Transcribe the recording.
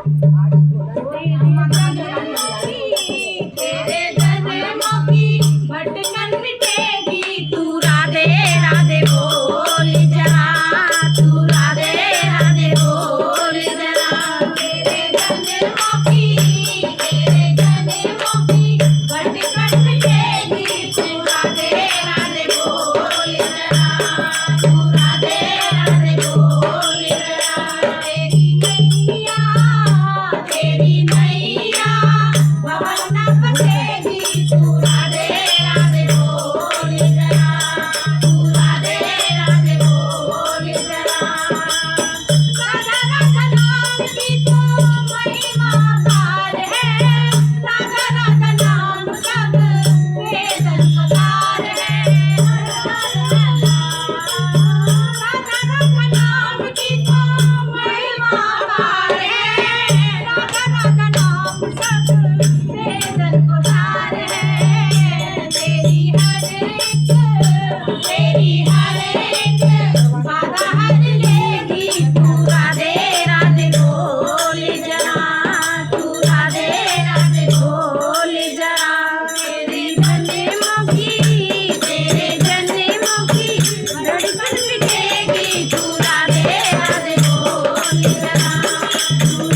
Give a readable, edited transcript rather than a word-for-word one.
तेरे जन्मों की भटकन मिटेगी तू राधे राधे बोल जरा तू राधे राधे बोल जरा तेरे जन्मों की भटकन मिटेगी तू राधे राधे बोल जरा तू राधे राधे बोल जरा तेरी नैया भवन न फंसेगी तू राधे राधे बोल जरा तू राधे राधे बोल जरा राधा राधा नाम की तो महिमा पार है राधा राधा नाम सब वेदन का सार है राधा राधा नाम की तो महिमा पार है राधा राधा नाम सब वेदन को सार है तेरी हर एक बाधा हर लेगी तू राधे राधे बोल जरा तू राधे राधे बोल जरा तेरे जन्मों की धड़कन मिटेगी तू राधे राधे बोल जरा तू